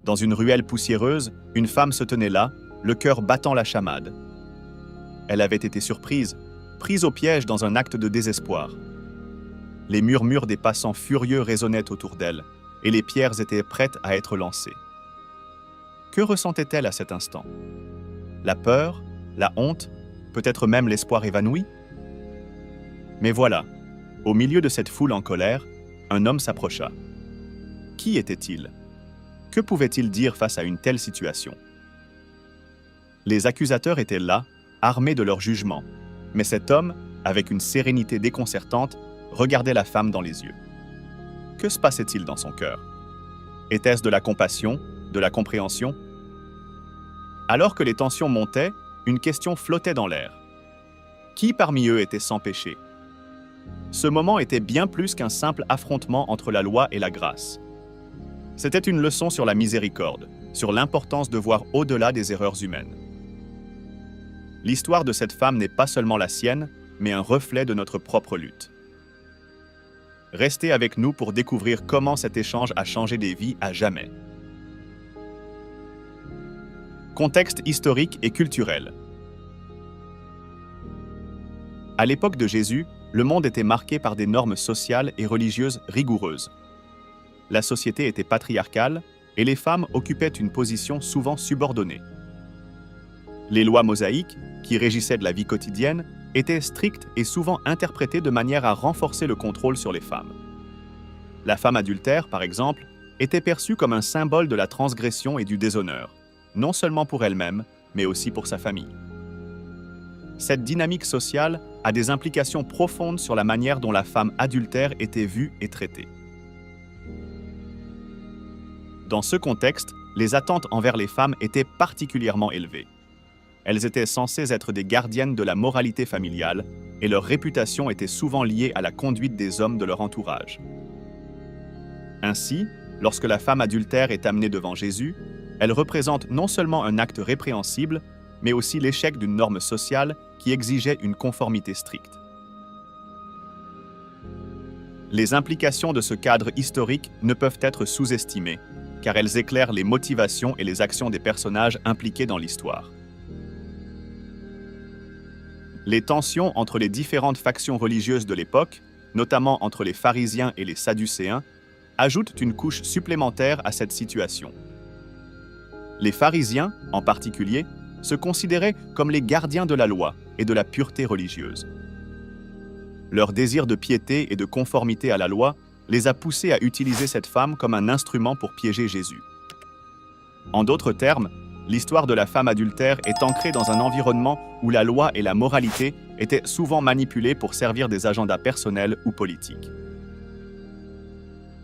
Dans une ruelle poussiéreuse, une femme se tenait là, le cœur battant la chamade. Elle avait été surprise, prise au piège dans un acte de désespoir. Les murmures des passants furieux résonnaient autour d'elle, et les pierres étaient prêtes à être lancées. Que ressentait-elle à cet instant? La peur, la honte, peut-être même l'espoir évanoui? Mais voilà, au milieu de cette foule en colère, un homme s'approcha. Qui était-il? Que pouvait-il dire face à une telle situation? Les accusateurs étaient là, armés de leur jugement, mais cet homme, avec une sérénité déconcertante, regardait la femme dans les yeux. Que se passait-il dans son cœur? Était-ce de la compassion, de la compréhension? Alors que les tensions montaient, une question flottait dans l'air. Qui parmi eux était sans péché? Ce moment était bien plus qu'un simple affrontement entre la loi et la grâce. C'était une leçon sur la miséricorde, sur l'importance de voir au-delà des erreurs humaines. L'histoire de cette femme n'est pas seulement la sienne, mais un reflet de notre propre lutte. Restez avec nous pour découvrir comment cet échange a changé des vies à jamais. Contexte historique et culturel. À l'époque de Jésus, le monde était marqué par des normes sociales et religieuses rigoureuses. La société était patriarcale et les femmes occupaient une position souvent subordonnée. Les lois mosaïques, qui régissaient de la vie quotidienne, étaient strictes et souvent interprétées de manière à renforcer le contrôle sur les femmes. La femme adultère, par exemple, était perçue comme un symbole de la transgression et du déshonneur, non seulement pour elle-même, mais aussi pour sa famille. Cette dynamique sociale a des implications profondes sur la manière dont la femme adultère était vue et traitée. Dans ce contexte, les attentes envers les femmes étaient particulièrement élevées. Elles étaient censées être des gardiennes de la moralité familiale et leur réputation était souvent liée à la conduite des hommes de leur entourage. Ainsi, lorsque la femme adultère est amenée devant Jésus, elle représente non seulement un acte répréhensible, mais aussi l'échec d'une norme sociale qui exigeait une conformité stricte. Les implications de ce cadre historique ne peuvent être sous-estimées, car elles éclairent les motivations et les actions des personnages impliqués dans l'histoire. Les tensions entre les différentes factions religieuses de l'époque, notamment entre les pharisiens et les sadducéens, ajoutent une couche supplémentaire à cette situation. Les pharisiens, en particulier, se considéraient comme les gardiens de la loi et de la pureté religieuse. Leur désir de piété et de conformité à la loi les a poussés à utiliser cette femme comme un instrument pour piéger Jésus. En d'autres termes, l'histoire de la femme adultère est ancrée dans un environnement où la loi et la moralité étaient souvent manipulées pour servir des agendas personnels ou politiques.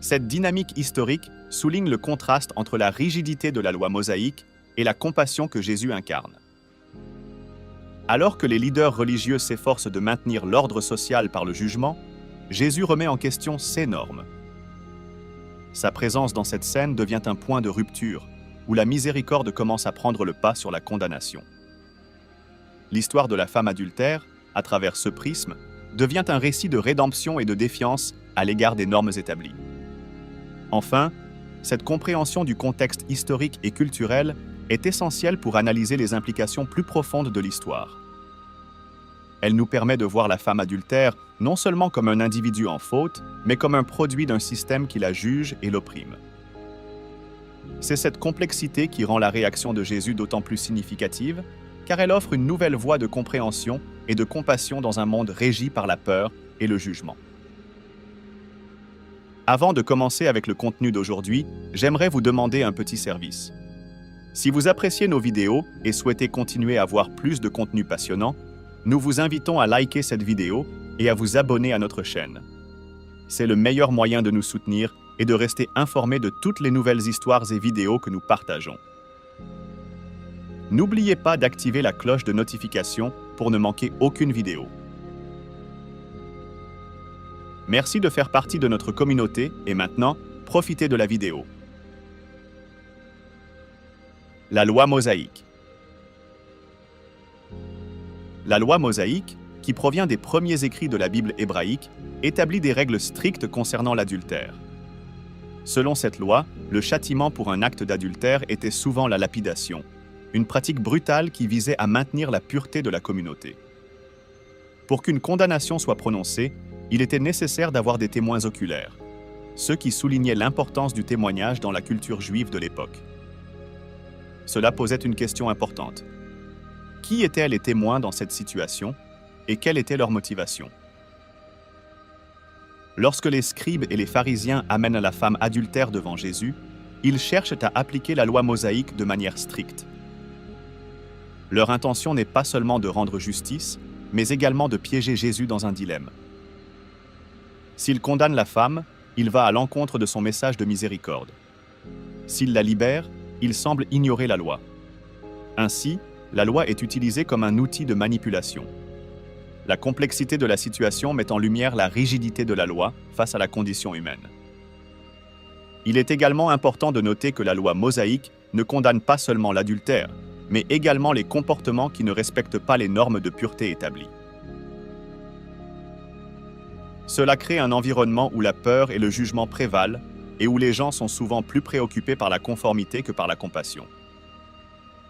Cette dynamique historique souligne le contraste entre la rigidité de la loi mosaïque et la compassion que Jésus incarne. Alors que les leaders religieux s'efforcent de maintenir l'ordre social par le jugement, Jésus remet en question ces normes. Sa présence dans cette scène devient un point de rupture, où la miséricorde commence à prendre le pas sur la condamnation. L'histoire de la femme adultère, à travers ce prisme, devient un récit de rédemption et de défiance à l'égard des normes établies. Enfin, cette compréhension du contexte historique et culturel est essentielle pour analyser les implications plus profondes de l'histoire. Elle nous permet de voir la femme adultère non seulement comme un individu en faute, mais comme un produit d'un système qui la juge et l'opprime. C'est cette complexité qui rend la réaction de Jésus d'autant plus significative, car elle offre une nouvelle voie de compréhension et de compassion dans un monde régi par la peur et le jugement. Avant de commencer avec le contenu d'aujourd'hui, j'aimerais vous demander un petit service. Si vous appréciez nos vidéos et souhaitez continuer à voir plus de contenu passionnant, nous vous invitons à liker cette vidéo et à vous abonner à notre chaîne. C'est le meilleur moyen de nous soutenir et de rester informé de toutes les nouvelles histoires et vidéos que nous partageons. N'oubliez pas d'activer la cloche de notification pour ne manquer aucune vidéo. Merci de faire partie de notre communauté et maintenant, profitez de la vidéo. La loi mosaïque. La loi mosaïque, qui provient des premiers écrits de la Bible hébraïque, établit des règles strictes concernant l'adultère. Selon cette loi, le châtiment pour un acte d'adultère était souvent la lapidation, une pratique brutale qui visait à maintenir la pureté de la communauté. Pour qu'une condamnation soit prononcée, il était nécessaire d'avoir des témoins oculaires, ce qui soulignait l'importance du témoignage dans la culture juive de l'époque. Cela posait une question importante. Qui étaient les témoins dans cette situation et quelle était leur motivation? Lorsque les scribes et les pharisiens amènent la femme adultère devant Jésus, ils cherchent à appliquer la loi mosaïque de manière stricte. Leur intention n'est pas seulement de rendre justice, mais également de piéger Jésus dans un dilemme. S'il condamne la femme, il va à l'encontre de son message de miséricorde. S'il la libère, il semble ignorer la loi. Ainsi, la loi est utilisée comme un outil de manipulation. La complexité de la situation met en lumière la rigidité de la loi face à la condition humaine. Il est également important de noter que la loi mosaïque ne condamne pas seulement l'adultère, mais également les comportements qui ne respectent pas les normes de pureté établies. Cela crée un environnement où la peur et le jugement prévalent et où les gens sont souvent plus préoccupés par la conformité que par la compassion.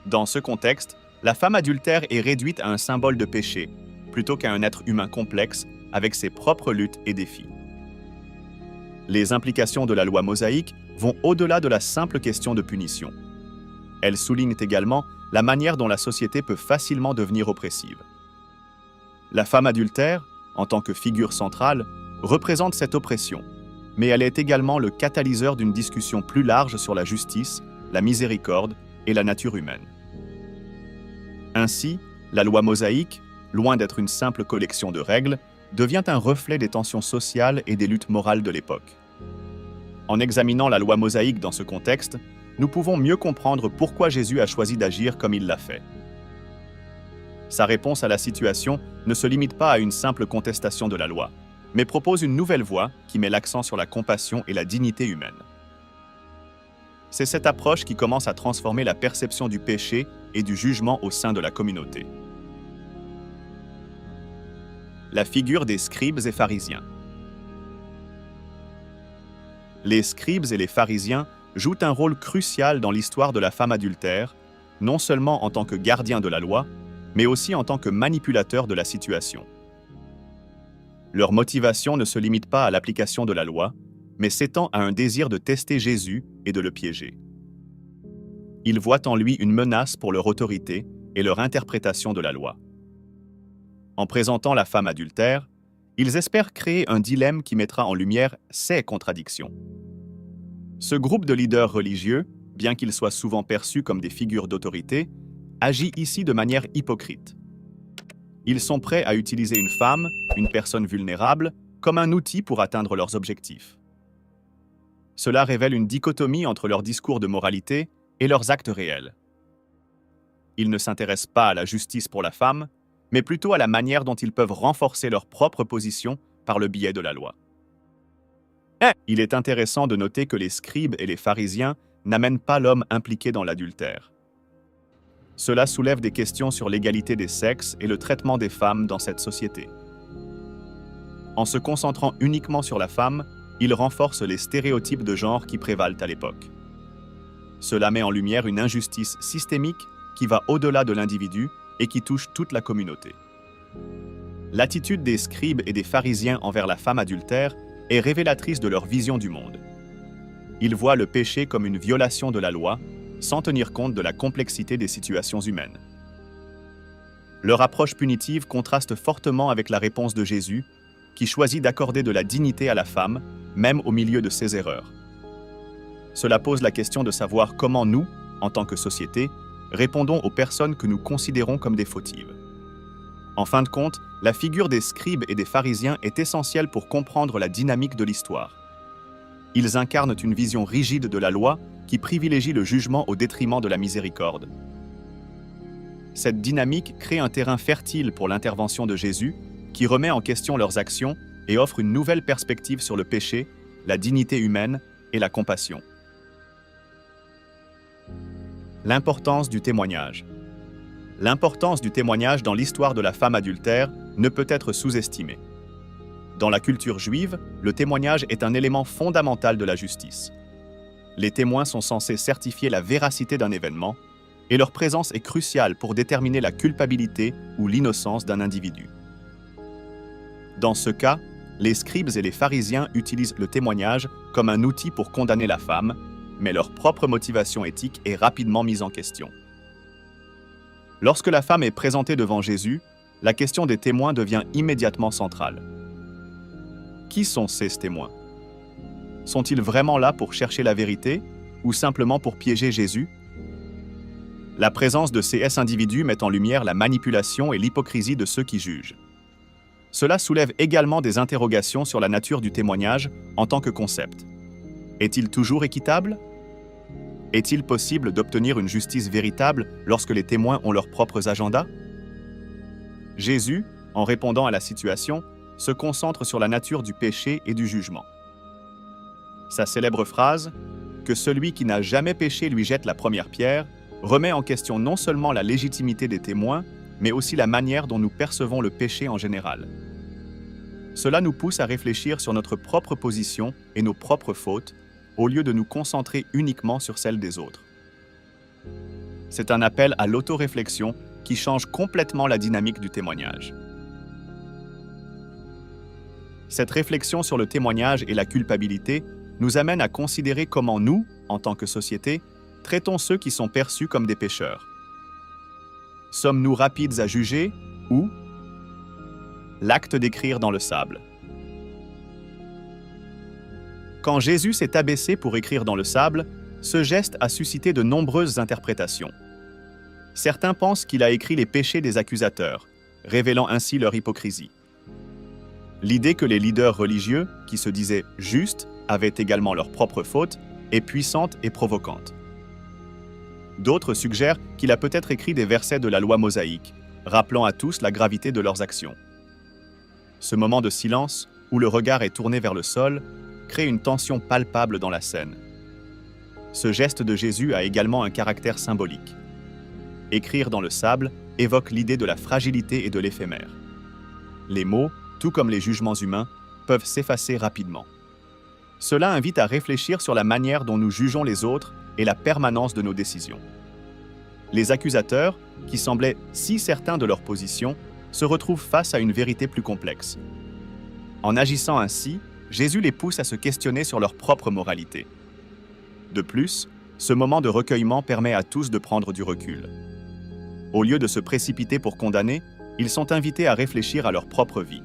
Dans ce contexte, la femme adultère est réduite à un symbole de péché, plutôt qu'à un être humain complexe avec ses propres luttes et défis. Les implications de la loi mosaïque vont au-delà de la simple question de punition. Elles soulignent également la manière dont la société peut facilement devenir oppressive. La femme adultère, en tant que figure centrale, représente cette oppression, mais elle est également le catalyseur d'une discussion plus large sur la justice, la miséricorde et la nature humaine. Ainsi, la loi mosaïque, loin d'être une simple collection de règles, devient un reflet des tensions sociales et des luttes morales de l'époque. En examinant la loi mosaïque dans ce contexte, nous pouvons mieux comprendre pourquoi Jésus a choisi d'agir comme il l'a fait. Sa réponse à la situation ne se limite pas à une simple contestation de la loi, mais propose une nouvelle voie qui met l'accent sur la compassion et la dignité humaine. C'est cette approche qui commence à transformer la perception du péché et du jugement au sein de la communauté. La figure des scribes et pharisiens. Les scribes et les pharisiens jouent un rôle crucial dans l'histoire de la femme adultère, non seulement en tant que gardiens de la loi, mais aussi en tant que manipulateurs de la situation. Leur motivation ne se limite pas à l'application de la loi, mais s'étend à un désir de tester Jésus et de le piéger. Ils voient en lui une menace pour leur autorité et leur interprétation de la loi. En présentant la femme adultère, ils espèrent créer un dilemme qui mettra en lumière ces contradictions. Ce groupe de leaders religieux, bien qu'ils soient souvent perçus comme des figures d'autorité, agit ici de manière hypocrite. Ils sont prêts à utiliser une femme, une personne vulnérable, comme un outil pour atteindre leurs objectifs. Cela révèle une dichotomie entre leur discours de moralité et leurs actes réels. Ils ne s'intéressent pas à la justice pour la femme, mais plutôt à la manière dont ils peuvent renforcer leur propre position par le biais de la loi. Il est intéressant de noter que les scribes et les pharisiens n'amènent pas l'homme impliqué dans l'adultère. Cela soulève des questions sur l'égalité des sexes et le traitement des femmes dans cette société. En se concentrant uniquement sur la femme, ils renforcent les stéréotypes de genre qui prévalent à l'époque. Cela met en lumière une injustice systémique qui va au-delà de l'individu et qui touche toute la communauté. L'attitude des scribes et des pharisiens envers la femme adultère est révélatrice de leur vision du monde. Ils voient le péché comme une violation de la loi, sans tenir compte de la complexité des situations humaines. Leur approche punitive contraste fortement avec la réponse de Jésus, qui choisit d'accorder de la dignité à la femme, même au milieu de ses erreurs. Cela pose la question de savoir comment nous, en tant que société, répondons aux personnes que nous considérons comme des fautives. En fin de compte, la figure des scribes et des pharisiens est essentielle pour comprendre la dynamique de l'histoire. Ils incarnent une vision rigide de la loi qui privilégie le jugement au détriment de la miséricorde. Cette dynamique crée un terrain fertile pour l'intervention de Jésus, qui remet en question leurs actions et offre une nouvelle perspective sur le péché, la dignité humaine et la compassion. L'importance du témoignage. L'importance du témoignage dans l'histoire de la femme adultère ne peut être sous-estimée. Dans la culture juive, le témoignage est un élément fondamental de la justice. Les témoins sont censés certifier la véracité d'un événement, et leur présence est cruciale pour déterminer la culpabilité ou l'innocence d'un individu. Dans ce cas, les scribes et les pharisiens utilisent le témoignage comme un outil pour condamner la femme, mais leur propre motivation éthique est rapidement mise en question. Lorsque la femme est présentée devant Jésus, la question des témoins devient immédiatement centrale. Qui sont ces témoins? Sont-ils vraiment là pour chercher la vérité ou simplement pour piéger Jésus? La présence de ces individus met en lumière la manipulation et l'hypocrisie de ceux qui jugent. Cela soulève également des interrogations sur la nature du témoignage en tant que concept. Est-il toujours équitable? Est-il possible d'obtenir une justice véritable lorsque les témoins ont leurs propres agendas? Jésus, en répondant à la situation, se concentre sur la nature du péché et du jugement. Sa célèbre phrase « Que celui qui n'a jamais péché lui jette la première pierre » remet en question non seulement la légitimité des témoins, mais aussi la manière dont nous percevons le péché en général. Cela nous pousse à réfléchir sur notre propre position et nos propres fautes, au lieu de nous concentrer uniquement sur celles des autres. C'est un appel à l'autoréflexion qui change complètement la dynamique du témoignage. Cette réflexion sur le témoignage et la culpabilité nous amène à considérer comment nous, en tant que société, traitons ceux qui sont perçus comme des pécheurs. Sommes-nous rapides à juger ou l'acte d'écrire dans le sable? Quand Jésus s'est abaissé pour écrire dans le sable, ce geste a suscité de nombreuses interprétations. Certains pensent qu'il a écrit les péchés des accusateurs, révélant ainsi leur hypocrisie. L'idée que les leaders religieux, qui se disaient justes, avaient également leurs propres fautes, est puissante et provocante. D'autres suggèrent qu'il a peut-être écrit des versets de la loi mosaïque, rappelant à tous la gravité de leurs actions. Ce moment de silence, où le regard est tourné vers le sol, crée une tension palpable dans la scène. Ce geste de Jésus a également un caractère symbolique. Écrire dans le sable évoque l'idée de la fragilité et de l'éphémère. Les mots, tout comme les jugements humains, peuvent s'effacer rapidement. Cela invite à réfléchir sur la manière dont nous jugeons les autres et la permanence de nos décisions. Les accusateurs, qui semblaient si certains de leur position, se retrouvent face à une vérité plus complexe. En agissant ainsi, Jésus les pousse à se questionner sur leur propre moralité. De plus, ce moment de recueillement permet à tous de prendre du recul. Au lieu de se précipiter pour condamner, ils sont invités à réfléchir à leur propre vie.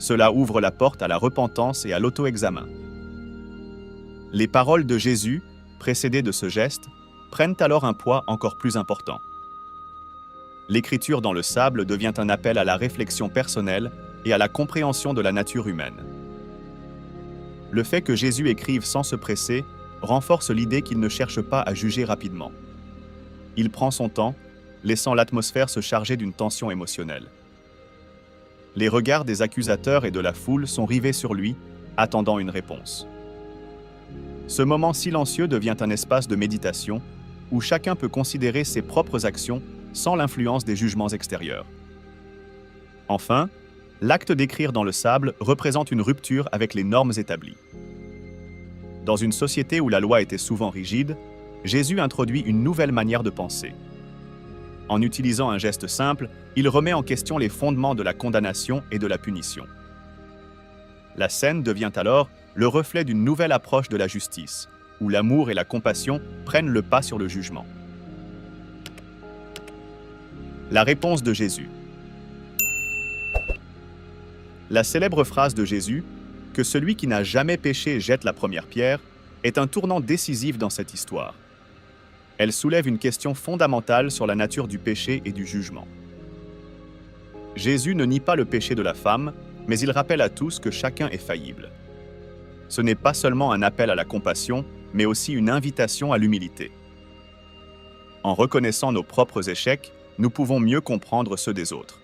Cela ouvre la porte à la repentance et à l'auto-examen. Les paroles de Jésus, précédées de ce geste, prennent alors un poids encore plus important. L'écriture dans le sable devient un appel à la réflexion personnelle et à la compréhension de la nature humaine. Le fait que Jésus écrive sans se presser renforce l'idée qu'il ne cherche pas à juger rapidement. Il prend son temps, laissant l'atmosphère se charger d'une tension émotionnelle. Les regards des accusateurs et de la foule sont rivés sur lui, attendant une réponse. Ce moment silencieux devient un espace de méditation où chacun peut considérer ses propres actions sans l'influence des jugements extérieurs. Enfin, l'acte d'écrire dans le sable représente une rupture avec les normes établies. Dans une société où la loi était souvent rigide, Jésus introduit une nouvelle manière de penser. En utilisant un geste simple, il remet en question les fondements de la condamnation et de la punition. La scène devient alors le reflet d'une nouvelle approche de la justice, où l'amour et la compassion prennent le pas sur le jugement. La réponse de Jésus. La célèbre phrase de Jésus, « Que celui qui n'a jamais péché jette la première pierre », est un tournant décisif dans cette histoire. Elle soulève une question fondamentale sur la nature du péché et du jugement. Jésus ne nie pas le péché de la femme, mais il rappelle à tous que chacun est faillible. Ce n'est pas seulement un appel à la compassion, mais aussi une invitation à l'humilité. En reconnaissant nos propres échecs, nous pouvons mieux comprendre ceux des autres.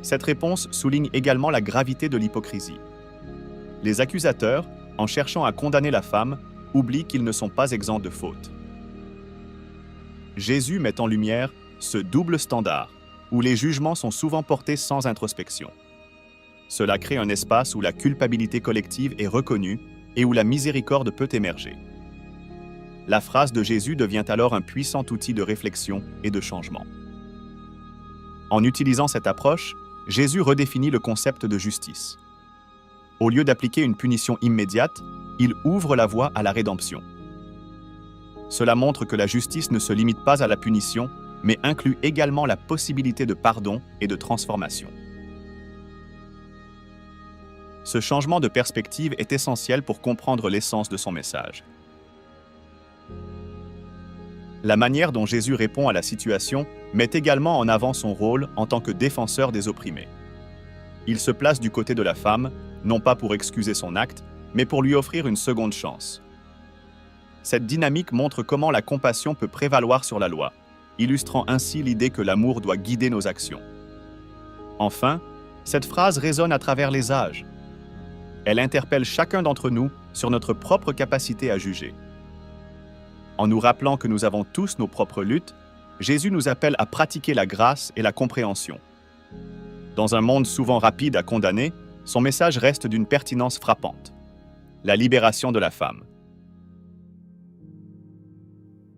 Cette réponse souligne également la gravité de l'hypocrisie. Les accusateurs, en cherchant à condamner la femme, oublient qu'ils ne sont pas exempts de faute. Jésus met en lumière ce double standard, où les jugements sont souvent portés sans introspection. Cela crée un espace où la culpabilité collective est reconnue et où la miséricorde peut émerger. La phrase de Jésus devient alors un puissant outil de réflexion et de changement. En utilisant cette approche, Jésus redéfinit le concept de justice. Au lieu d'appliquer une punition immédiate, il ouvre la voie à la rédemption. Cela montre que la justice ne se limite pas à la punition, mais inclut également la possibilité de pardon et de transformation. Ce changement de perspective est essentiel pour comprendre l'essence de son message. La manière dont Jésus répond à la situation met également en avant son rôle en tant que défenseur des opprimés. Il se place du côté de la femme, non pas pour excuser son acte, mais pour lui offrir une seconde chance. Cette dynamique montre comment la compassion peut prévaloir sur la loi, illustrant ainsi l'idée que l'amour doit guider nos actions. Enfin, cette phrase résonne à travers les âges. Elle interpelle chacun d'entre nous sur notre propre capacité à juger. En nous rappelant que nous avons tous nos propres luttes, Jésus nous appelle à pratiquer la grâce et la compréhension. Dans un monde souvent rapide à condamner, son message reste d'une pertinence frappante. La libération de la femme.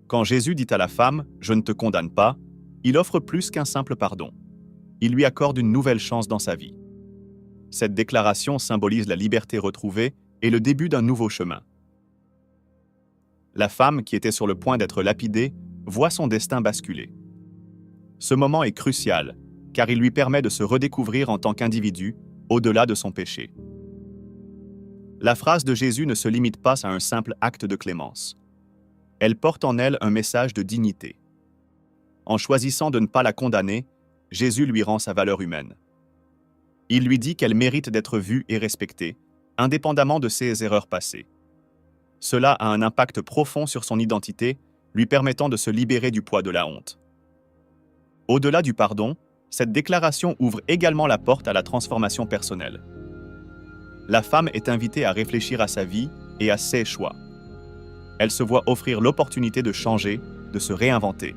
Quand Jésus dit à la femme « Je ne te condamne pas », il offre plus qu'un simple pardon. Il lui accorde une nouvelle chance dans sa vie. Cette déclaration symbolise la liberté retrouvée et le début d'un nouveau chemin. La femme, qui était sur le point d'être lapidée, voit son destin basculer. Ce moment est crucial, car il lui permet de se redécouvrir en tant qu'individu, au-delà de son péché. La phrase de Jésus ne se limite pas à un simple acte de clémence. Elle porte en elle un message de dignité. En choisissant de ne pas la condamner, Jésus lui rend sa valeur humaine. Il lui dit qu'elle mérite d'être vue et respectée, indépendamment de ses erreurs passées. Cela a un impact profond sur son identité, lui permettant de se libérer du poids de la honte. Au-delà du pardon, cette déclaration ouvre également la porte à la transformation personnelle. La femme est invitée à réfléchir à sa vie et à ses choix. Elle se voit offrir l'opportunité de changer, de se réinventer.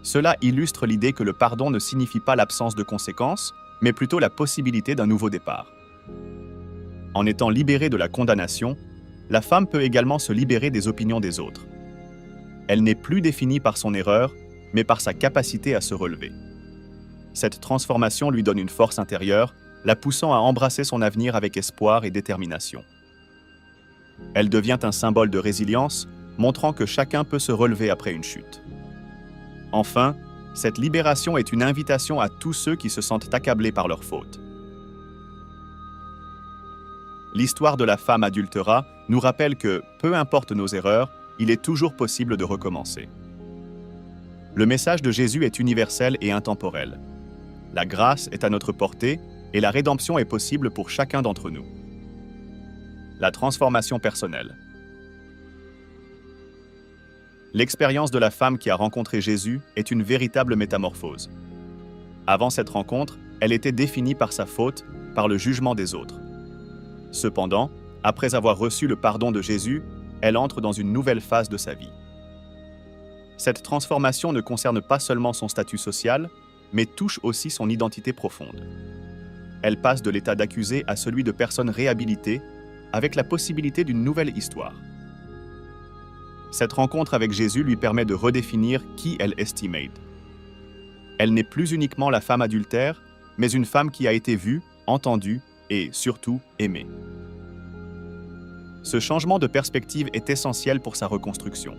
Cela illustre l'idée que le pardon ne signifie pas l'absence de conséquences, mais plutôt la possibilité d'un nouveau départ. En étant libérée de la condamnation, la femme peut également se libérer des opinions des autres. Elle n'est plus définie par son erreur, mais par sa capacité à se relever. Cette transformation lui donne une force intérieure, la poussant à embrasser son avenir avec espoir et détermination. Elle devient un symbole de résilience, montrant que chacun peut se relever après une chute. Enfin, cette libération est une invitation à tous ceux qui se sentent accablés par leurs fautes. L'histoire de la femme adultera nous rappelle que, peu importe nos erreurs, il est toujours possible de recommencer. Le message de Jésus est universel et intemporel. La grâce est à notre portée et la rédemption est possible pour chacun d'entre nous. La transformation personnelle. L'expérience de la femme qui a rencontré Jésus est une véritable métamorphose. Avant cette rencontre, elle était définie par sa faute, par le jugement des autres. Cependant, après avoir reçu le pardon de Jésus, elle entre dans une nouvelle phase de sa vie. Cette transformation ne concerne pas seulement son statut social, mais touche aussi son identité profonde. Elle passe de l'état d'accusée à celui de personne réhabilitée, avec la possibilité d'une nouvelle histoire. Cette rencontre avec Jésus lui permet de redéfinir qui elle estime. Elle n'est plus uniquement la femme adultère, mais une femme qui a été vue, entendue et, surtout, aimée. Ce changement de perspective est essentiel pour sa reconstruction.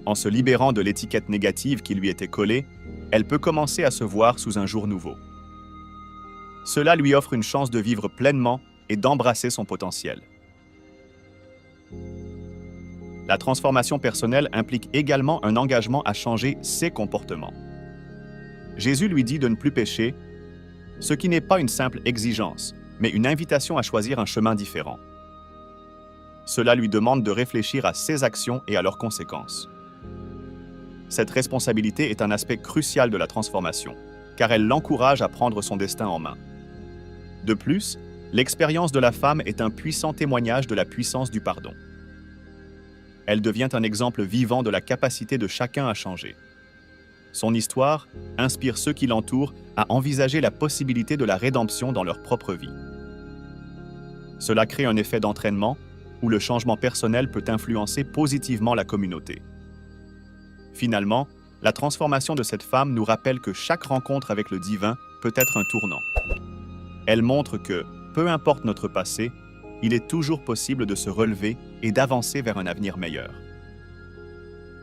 En se libérant de l'étiquette négative qui lui était collée, elle peut commencer à se voir sous un jour nouveau. Cela lui offre une chance de vivre pleinement et d'embrasser son potentiel. La transformation personnelle implique également un engagement à changer ses comportements. Jésus lui dit de ne plus pécher, ce qui n'est pas une simple exigence, mais une invitation à choisir un chemin différent. Cela lui demande de réfléchir à ses actions et à leurs conséquences. Cette responsabilité est un aspect crucial de la transformation, car elle l'encourage à prendre son destin en main. De plus, l'expérience de la femme est un puissant témoignage de la puissance du pardon. Elle devient un exemple vivant de la capacité de chacun à changer. Son histoire inspire ceux qui l'entourent à envisager la possibilité de la rédemption dans leur propre vie. Cela crée un effet d'entraînement, où le changement personnel peut influencer positivement la communauté. Finalement, la transformation de cette femme nous rappelle que chaque rencontre avec le divin peut être un tournant. Elle montre que, peu importe notre passé, il est toujours possible de se relever et d'avancer vers un avenir meilleur.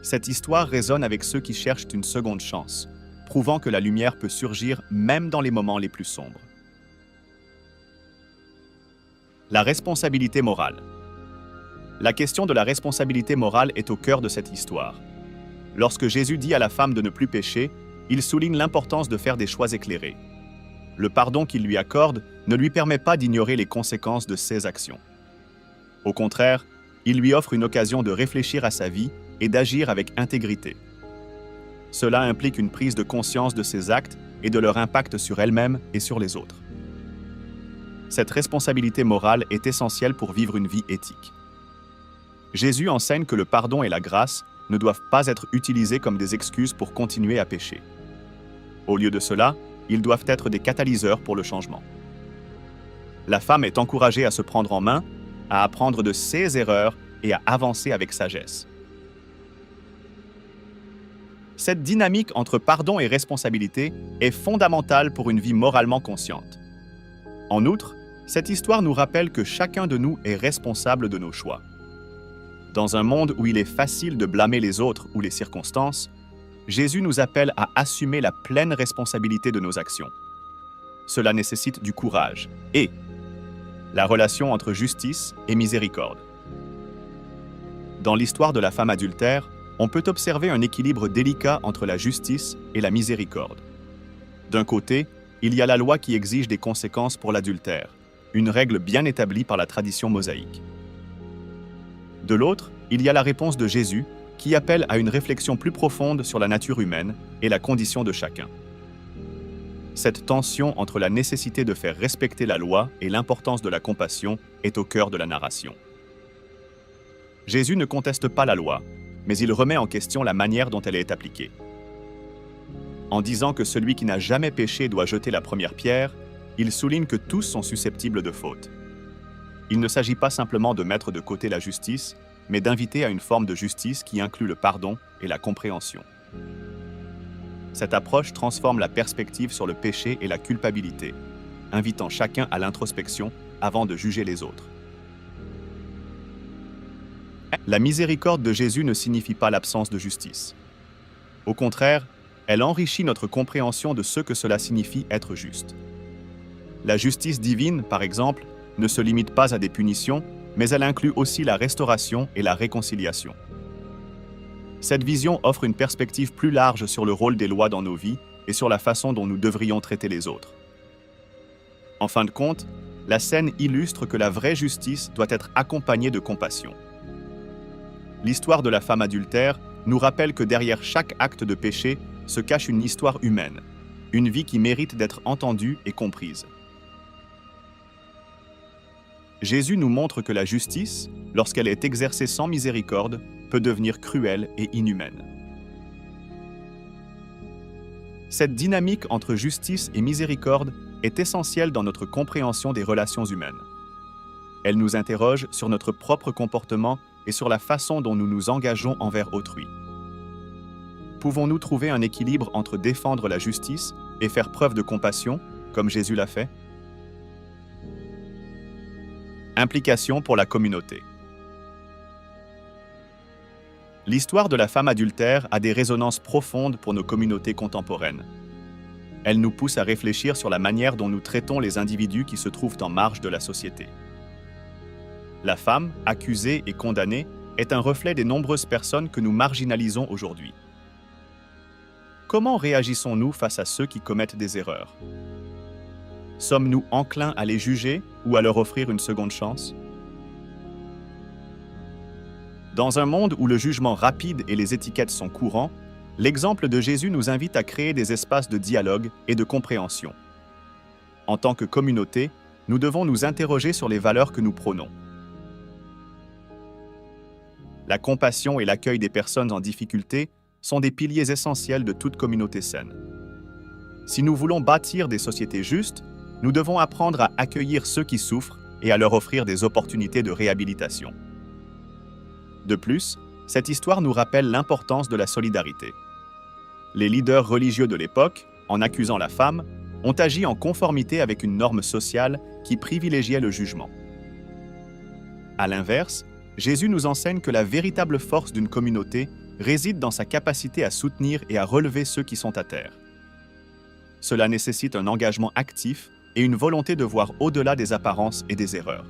Cette histoire résonne avec ceux qui cherchent une seconde chance, prouvant que la lumière peut surgir même dans les moments les plus sombres. La responsabilité morale. La question de la responsabilité morale est au cœur de cette histoire. Lorsque Jésus dit à la femme de ne plus pécher, il souligne l'importance de faire des choix éclairés. Le pardon qu'il lui accorde ne lui permet pas d'ignorer les conséquences de ses actions. Au contraire, il lui offre une occasion de réfléchir à sa vie et d'agir avec intégrité. Cela implique une prise de conscience de ses actes et de leur impact sur elle-même et sur les autres. Cette responsabilité morale est essentielle pour vivre une vie éthique. Jésus enseigne que le pardon et la grâce ne doivent pas être utilisés comme des excuses pour continuer à pécher. Au lieu de cela, ils doivent être des catalyseurs pour le changement. La femme est encouragée à se prendre en main, à apprendre de ses erreurs et à avancer avec sagesse. Cette dynamique entre pardon et responsabilité est fondamentale pour une vie moralement consciente. En outre, cette histoire nous rappelle que chacun de nous est responsable de nos choix. Dans un monde où il est facile de blâmer les autres ou les circonstances, Jésus nous appelle à assumer la pleine responsabilité de nos actions. Cela nécessite du courage et la relation entre justice et miséricorde. Dans l'histoire de la femme adultère, on peut observer un équilibre délicat entre la justice et la miséricorde. D'un côté, il y a la loi qui exige des conséquences pour l'adultère, une règle bien établie par la tradition mosaïque. De l'autre, il y a la réponse de Jésus qui appelle à une réflexion plus profonde sur la nature humaine et la condition de chacun. Cette tension entre la nécessité de faire respecter la loi et l'importance de la compassion est au cœur de la narration. Jésus ne conteste pas la loi, mais il remet en question la manière dont elle est appliquée. En disant que celui qui n'a jamais péché doit jeter la première pierre, il souligne que tous sont susceptibles de faute. Il ne s'agit pas simplement de mettre de côté la justice, mais d'inviter à une forme de justice qui inclut le pardon et la compréhension. Cette approche transforme la perspective sur le péché et la culpabilité, invitant chacun à l'introspection avant de juger les autres. La miséricorde de Jésus ne signifie pas l'absence de justice. Au contraire, elle enrichit notre compréhension de ce que cela signifie être juste. La justice divine, par exemple, ne se limite pas à des punitions, mais elle inclut aussi la restauration et la réconciliation. Cette vision offre une perspective plus large sur le rôle des lois dans nos vies et sur la façon dont nous devrions traiter les autres. En fin de compte, la scène illustre que la vraie justice doit être accompagnée de compassion. L'histoire de la femme adultère nous rappelle que derrière chaque acte de péché se cache une histoire humaine, une vie qui mérite d'être entendue et comprise. Jésus nous montre que la justice, lorsqu'elle est exercée sans miséricorde, peut devenir cruelle et inhumaine. Cette dynamique entre justice et miséricorde est essentielle dans notre compréhension des relations humaines. Elle nous interroge sur notre propre comportement et sur la façon dont nous nous engageons envers autrui. Pouvons-nous trouver un équilibre entre défendre la justice et faire preuve de compassion, comme Jésus l'a fait? Implication pour la communauté. L'histoire de la femme adultère a des résonances profondes pour nos communautés contemporaines. Elle nous pousse à réfléchir sur la manière dont nous traitons les individus qui se trouvent en marge de la société. La femme, accusée et condamnée, est un reflet des nombreuses personnes que nous marginalisons aujourd'hui. Comment réagissons-nous face à ceux qui commettent des erreurs? Sommes-nous enclins à les juger ou à leur offrir une seconde chance? Dans un monde où le jugement rapide et les étiquettes sont courants, l'exemple de Jésus nous invite à créer des espaces de dialogue et de compréhension. En tant que communauté, nous devons nous interroger sur les valeurs que nous prônons. La compassion et l'accueil des personnes en difficulté sont des piliers essentiels de toute communauté saine. Si nous voulons bâtir des sociétés justes, nous devons apprendre à accueillir ceux qui souffrent et à leur offrir des opportunités de réhabilitation. De plus, cette histoire nous rappelle l'importance de la solidarité. Les leaders religieux de l'époque, en accusant la femme, ont agi en conformité avec une norme sociale qui privilégiait le jugement. À l'inverse, Jésus nous enseigne que la véritable force d'une communauté réside dans sa capacité à soutenir et à relever ceux qui sont à terre. Cela nécessite un engagement actif et une volonté de voir au-delà des apparences et des erreurs.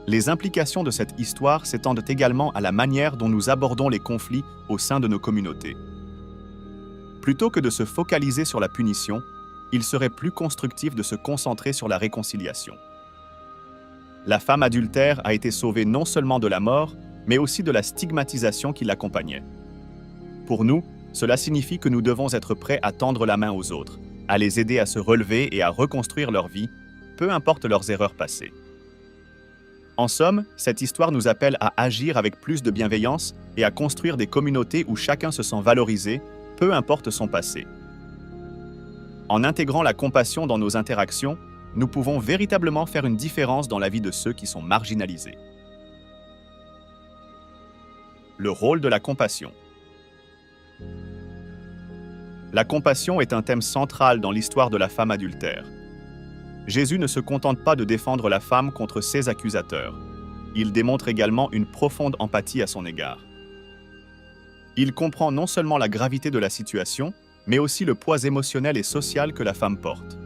Les implications de cette histoire s'étendent également à la manière dont nous abordons les conflits au sein de nos communautés. Plutôt que de se focaliser sur la punition, il serait plus constructif de se concentrer sur la réconciliation. La femme adultère a été sauvée non seulement de la mort, mais aussi de la stigmatisation qui l'accompagnait. Pour nous, cela signifie que nous devons être prêts à tendre la main aux autres, à les aider à se relever et à reconstruire leur vie, peu importe leurs erreurs passées. En somme, cette histoire nous appelle à agir avec plus de bienveillance et à construire des communautés où chacun se sent valorisé, peu importe son passé. En intégrant la compassion dans nos interactions, nous pouvons véritablement faire une différence dans la vie de ceux qui sont marginalisés. Le rôle de la compassion. La compassion est un thème central dans l'histoire de la femme adultère. Jésus ne se contente pas de défendre la femme contre ses accusateurs. Il démontre également une profonde empathie à son égard. Il comprend non seulement la gravité de la situation, mais aussi le poids émotionnel et social que la femme porte.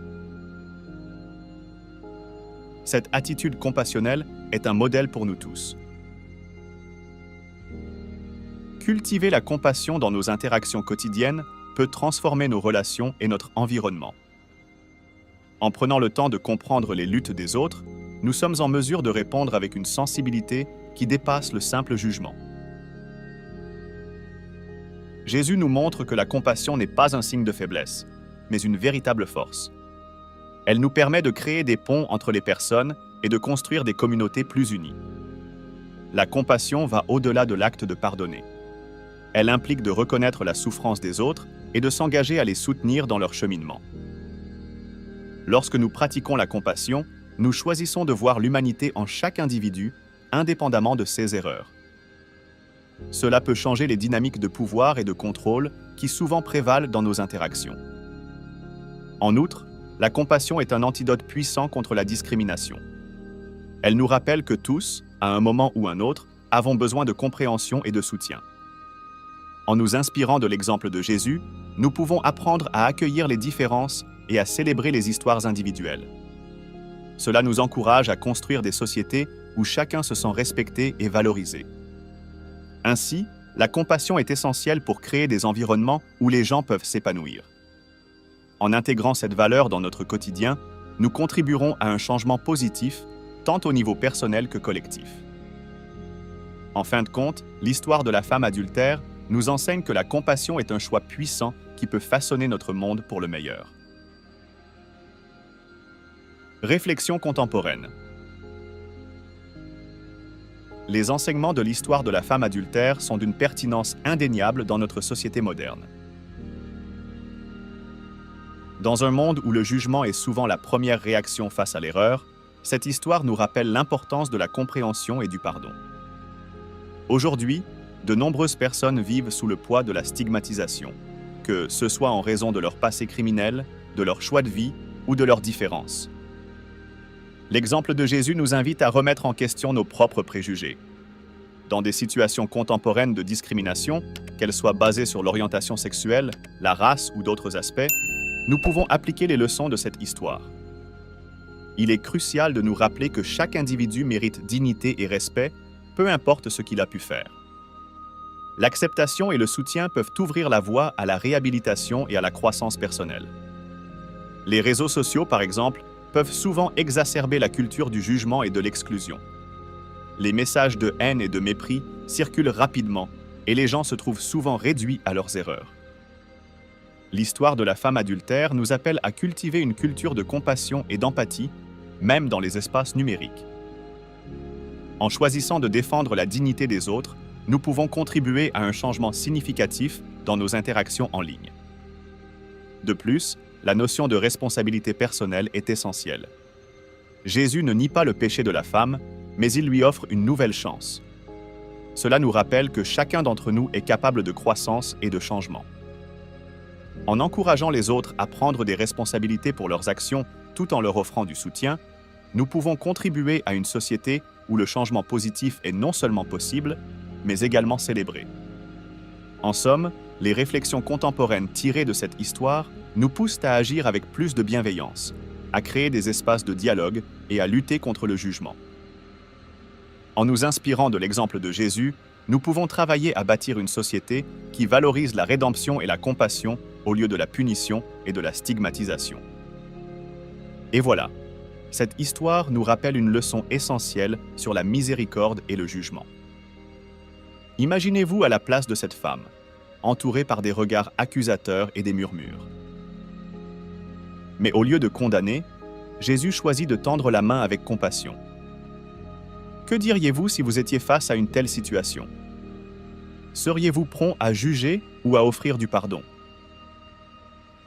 Cette attitude compassionnelle est un modèle pour nous tous. Cultiver la compassion dans nos interactions quotidiennes peut transformer nos relations et notre environnement. En prenant le temps de comprendre les luttes des autres, nous sommes en mesure de répondre avec une sensibilité qui dépasse le simple jugement. Jésus nous montre que la compassion n'est pas un signe de faiblesse, mais une véritable force. Elle nous permet de créer des ponts entre les personnes et de construire des communautés plus unies. La compassion va au-delà de l'acte de pardonner. Elle implique de reconnaître la souffrance des autres et de s'engager à les soutenir dans leur cheminement. Lorsque nous pratiquons la compassion, nous choisissons de voir l'humanité en chaque individu, indépendamment de ses erreurs. Cela peut changer les dynamiques de pouvoir et de contrôle qui souvent prévalent dans nos interactions. En outre, la compassion est un antidote puissant contre la discrimination. Elle nous rappelle que tous, à un moment ou un autre, avons besoin de compréhension et de soutien. En nous inspirant de l'exemple de Jésus, nous pouvons apprendre à accueillir les différences et à célébrer les histoires individuelles. Cela nous encourage à construire des sociétés où chacun se sent respecté et valorisé. Ainsi, la compassion est essentielle pour créer des environnements où les gens peuvent s'épanouir. En intégrant cette valeur dans notre quotidien, nous contribuerons à un changement positif, tant au niveau personnel que collectif. En fin de compte, l'histoire de la femme adultère nous enseigne que la compassion est un choix puissant qui peut façonner notre monde pour le meilleur. Réflexion contemporaine. Les enseignements de l'histoire de la femme adultère sont d'une pertinence indéniable dans notre société moderne. Dans un monde où le jugement est souvent la première réaction face à l'erreur, cette histoire nous rappelle l'importance de la compréhension et du pardon. Aujourd'hui, de nombreuses personnes vivent sous le poids de la stigmatisation, que ce soit en raison de leur passé criminel, de leur choix de vie ou de leurs différences. L'exemple de Jésus nous invite à remettre en question nos propres préjugés. Dans des situations contemporaines de discrimination, qu'elles soient basées sur l'orientation sexuelle, la race ou d'autres aspects, nous pouvons appliquer les leçons de cette histoire. Il est crucial de nous rappeler que chaque individu mérite dignité et respect, peu importe ce qu'il a pu faire. L'acceptation et le soutien peuvent ouvrir la voie à la réhabilitation et à la croissance personnelle. Les réseaux sociaux, par exemple, peuvent souvent exacerber la culture du jugement et de l'exclusion. Les messages de haine et de mépris circulent rapidement et les gens se trouvent souvent réduits à leurs erreurs. L'histoire de la femme adultère nous appelle à cultiver une culture de compassion et d'empathie, même dans les espaces numériques. En choisissant de défendre la dignité des autres, nous pouvons contribuer à un changement significatif dans nos interactions en ligne. De plus, la notion de responsabilité personnelle est essentielle. Jésus ne nie pas le péché de la femme, mais il lui offre une nouvelle chance. Cela nous rappelle que chacun d'entre nous est capable de croissance et de changement. En encourageant les autres à prendre des responsabilités pour leurs actions tout en leur offrant du soutien, nous pouvons contribuer à une société où le changement positif est non seulement possible, mais également célébré. En somme, les réflexions contemporaines tirées de cette histoire nous poussent à agir avec plus de bienveillance, à créer des espaces de dialogue et à lutter contre le jugement. En nous inspirant de l'exemple de Jésus, nous pouvons travailler à bâtir une société qui valorise la rédemption et la compassion au lieu de la punition et de la stigmatisation. Et voilà, cette histoire nous rappelle une leçon essentielle sur la miséricorde et le jugement. Imaginez-vous à la place de cette femme, entourée par des regards accusateurs et des murmures. Mais au lieu de condamner, Jésus choisit de tendre la main avec compassion. Que diriez-vous si vous étiez face à une telle situation? Seriez-vous prompt à juger ou à offrir du pardon?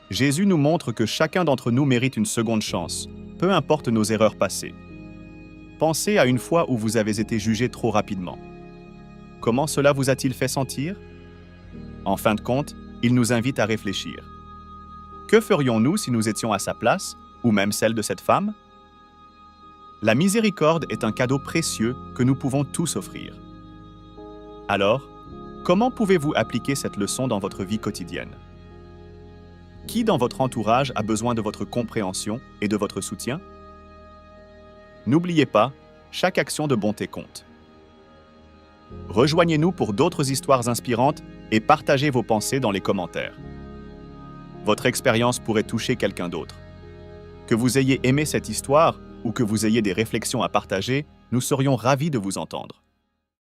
Jésus nous montre que chacun d'entre nous mérite une seconde chance, peu importe nos erreurs passées. Pensez à une fois où vous avez été jugé trop rapidement. Comment cela vous a-t-il fait sentir? En fin de compte, il nous invite à réfléchir. Que ferions-nous si nous étions à sa place, ou même celle de cette femme? La miséricorde est un cadeau précieux que nous pouvons tous offrir. Alors, comment pouvez-vous appliquer cette leçon dans votre vie quotidienne? Qui dans votre entourage a besoin de votre compréhension et de votre soutien? N'oubliez pas, chaque action de bonté compte. Rejoignez-nous pour d'autres histoires inspirantes et partagez vos pensées dans les commentaires. Votre expérience pourrait toucher quelqu'un d'autre. Que vous ayez aimé cette histoire ou que vous ayez des réflexions à partager, nous serions ravis de vous entendre.